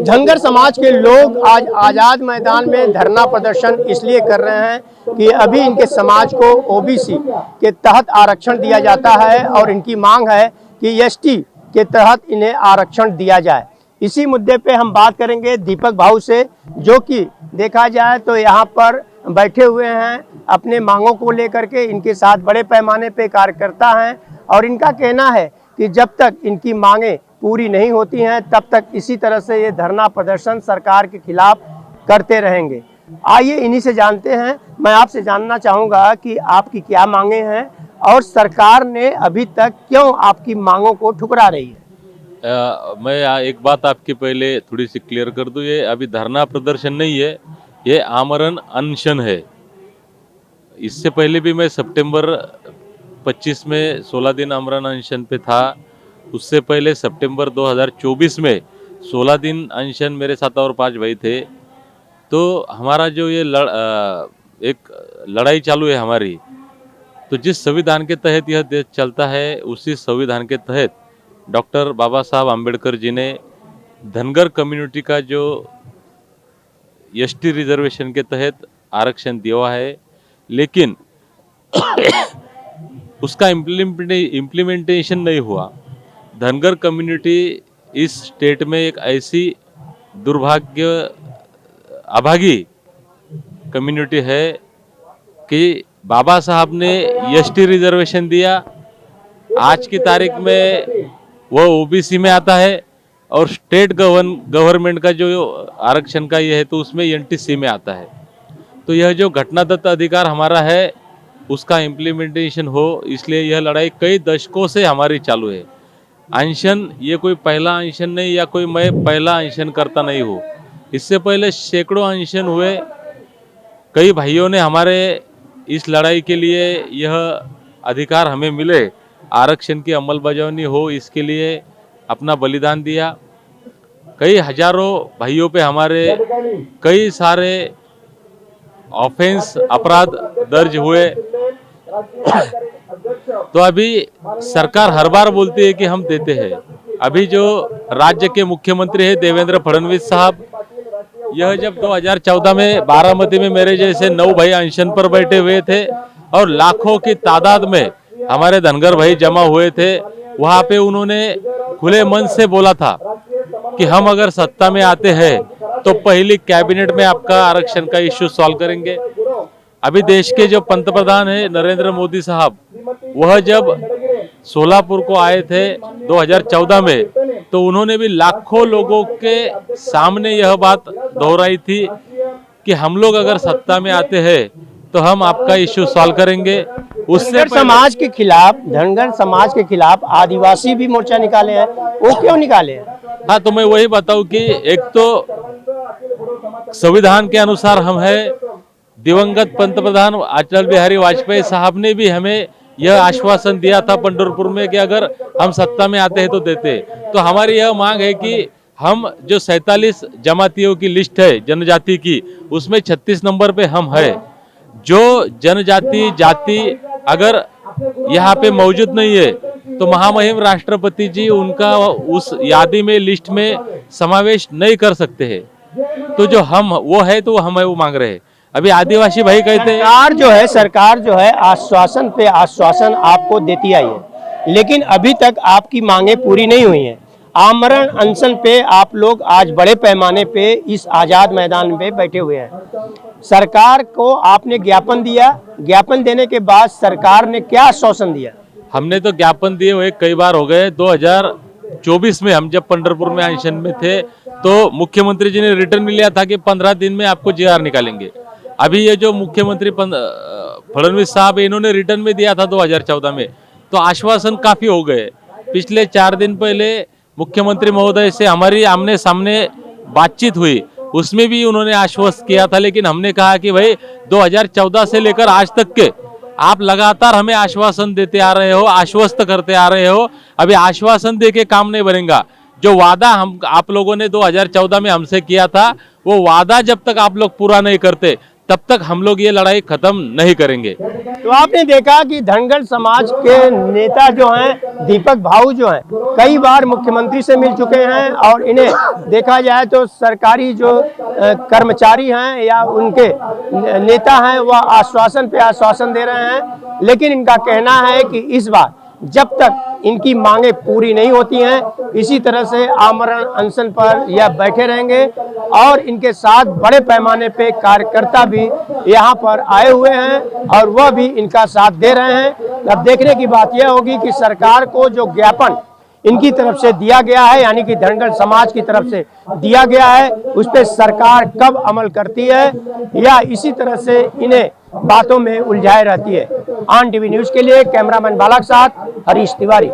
धनगर समाज के लोग आज आज़ाद मैदान में धरना प्रदर्शन इसलिए कर रहे हैं कि अभी इनके समाज को ओबीसी के तहत आरक्षण दिया जाता है और इनकी मांग है कि एसटी के तहत इन्हें आरक्षण दिया जाए। इसी मुद्दे पे हम बात करेंगे दीपक भाऊ से, जो कि देखा जाए तो यहाँ पर बैठे हुए हैं अपने मांगों को लेकर के। इनके साथ बड़े पैमाने पे कार्यकर्ता हैं और इनका कहना है कि जब तक इनकी मांगें पूरी नहीं होती हैं तब तक इसी तरह से ये धरना प्रदर्शन सरकार के खिलाफ करते रहेंगे। आइए इन्हीं से जानते हैं। मैं आपसे जानना चाहूँगा कि आपकी क्या मांगें हैं और सरकार ने अभी तक क्यों आपकी मांगों को ठुकरा रही है। मैं एक बात आपके पहले थोड़ी सी क्लियर कर दूं, ये अभी धरना प्रदर्शन नहीं है, ये आमरण अनशन है। इससे पहले भी मैं सितंबर 25 में 16 दिन आमरण अनशन पे था। उससे पहले सितंबर 2024 में 16 दिन अनशन मेरे साथ और 5 भाई थे। तो हमारा जो ये एक लड़ाई चालू है हमारी, तो जिस संविधान के तहत यह देश चलता है उसी संविधान के तहत डॉक्टर बाबा साहब आम्बेडकर जी ने धनगर कम्युनिटी का जो एसटी रिजर्वेशन के तहत आरक्षण दिया है, लेकिन उसका इम्प्लीमेंटेशन नहीं हुआ। धनगर कम्युनिटी इस स्टेट में एक ऐसी दुर्भाग्य अभागी कम्युनिटी है कि बाबा साहब ने एसटी रिजर्वेशन दिया, आज की तारीख में वह ओबीसी में आता है और स्टेट गवर्नमेंट का जो आरक्षण का ये है तो उसमें एनटीसी में आता है। तो यह जो घटनादत्त अधिकार हमारा है उसका इम्प्लीमेंटेशन हो, इसलिए यह लड़ाई कई दशकों से हमारी चालू है। अनशन ये कोई पहला अनशन नहीं, या कोई मैं पहला अनशन करता नहीं हूँ। इससे पहले सैकड़ों अनशन हुए। कई भाइयों ने हमारे इस लड़ाई के लिए यह अधिकार हमें मिले, आरक्षण की अमलबजावनी हो, इसके लिए अपना बलिदान दिया। कई हजारों भाइयों पे हमारे कई सारे ऑफेंस अपराध दर्ज हुए। तो अभी सरकार हर बार बोलती है कि हम देते हैं। अभी जो राज्य के मुख्यमंत्री है देवेंद्र फडणवीस साहब, यह जब 2014 में बारामती में मेरे जैसे 9 भाई अनशन पर बैठे हुए थे और लाखों की तादाद में हमारे धनगर भाई जमा हुए थे, वहां पे उन्होंने खुले मन से बोला था कि हम अगर सत्ता में आते हैं तो पहली कैबिनेट में आपका आरक्षण का इश्यू सॉल्व करेंगे। अभी देश के जो पंतप्रधान है नरेंद्र मोदी साहब, वह जब सोलापुर को आए थे 2014 में, तो उन्होंने भी लाखों लोगों के सामने यह बात दोहराई थी कि हम लोग अगर सत्ता में आते हैं तो हम आपका इश्यू सॉल्व करेंगे। उससे समाज के खिलाफ, धनगर समाज के खिलाफ आदिवासी भी मोर्चा निकाले हैं, वो क्यों निकाले हैं? हाँ, तो मैं वही बताऊं कि एक तो संविधान के अनुसार हम है, दिवंगत पंतप्रधान अटल बिहारी वाजपेयी साहब ने भी हमें यह आश्वासन दिया था पंढरपुर में कि अगर हम सत्ता में आते हैं तो देते। तो हमारी यह मांग है कि हम जो 47 जमातियों की लिस्ट है जनजाति की, उसमें 36 नंबर पे हम है। जो जनजाति जाति अगर यहाँ पे मौजूद नहीं है तो महामहिम राष्ट्रपति जी उनका उस यादी में, लिस्ट में समावेश नहीं कर सकते हैं। तो जो हम वो है तो हम वो मांग रहे हैं। अभी आदिवासी भाई कहते हैं सरकार जो है आश्वासन पे आश्वासन आपको देती आई है, लेकिन अभी तक आपकी मांगे पूरी नहीं हुई हैं। आमरण अनशन पे आप लोग आज बड़े पैमाने पे इस आजाद मैदान पे बैठे हुए हैं। सरकार को आपने ज्ञापन दिया, ज्ञापन देने के बाद सरकार ने क्या आश्वासन दिया? हमने तो ज्ञापन दिए हुए कई बार हो गए। 2024 में हम जब पंढरपुर में अनशन में थे तो मुख्यमंत्री जी ने रिटर्न में लिया था कि 15 दिन में आपको जीआर निकालेंगे। अभी ये जो मुख्यमंत्री फडणवीस साहब, इन्होंने रिटर्न में दिया था 2014 में, तो आश्वासन काफी हो गए। पिछले 4 दिन पहले मुख्यमंत्री महोदय से हमारी आमने सामने बातचीत हुई, उसमें भी उन्होंने आश्वस्त किया था, लेकिन हमने कहा कि भाई 2014 से लेकर आज तक के आप लगातार हमें आश्वासन देते आ रहे हो, आश्वस्त करते आ रहे हो, अभी आश्वासन दे के काम नहीं बनेगा। जो वादा आप लोगों ने 2014 में हमसे किया था, वो वादा जब तक आप लोग पूरा नहीं करते तब तक हम लोग ये लड़ाई खत्म नहीं करेंगे। तो आपने देखा कि धनगर समाज के नेता जो हैं, दीपक भाऊ जो हैं, कई बार मुख्यमंत्री से मिल चुके हैं और इन्हें देखा जाए तो सरकारी जो कर्मचारी हैं या उनके नेता हैं वह आश्वासन पे आश्वासन दे रहे हैं, लेकिन इनका कहना है कि इस बार जब तक इनकी मांगे पूरी नहीं होती हैं इसी तरह से आमरण अनशन पर यह बैठे रहेंगे और इनके साथ बड़े पैमाने पे कार्यकर्ता भी यहाँ पर आए हुए हैं और वह भी इनका साथ दे रहे हैं। अब देखने की बात यह होगी कि सरकार को जो ज्ञापन इनकी तरफ से दिया गया है, यानी कि धनगर समाज की तरफ से दिया गया है, उस पर सरकार कब अमल करती है या इसी तरह से इन्हें बातों में उलझाए रहती है। ऑन टीवी न्यूज के लिए कैमरामैन बाला के साथ हरीश तिवारी।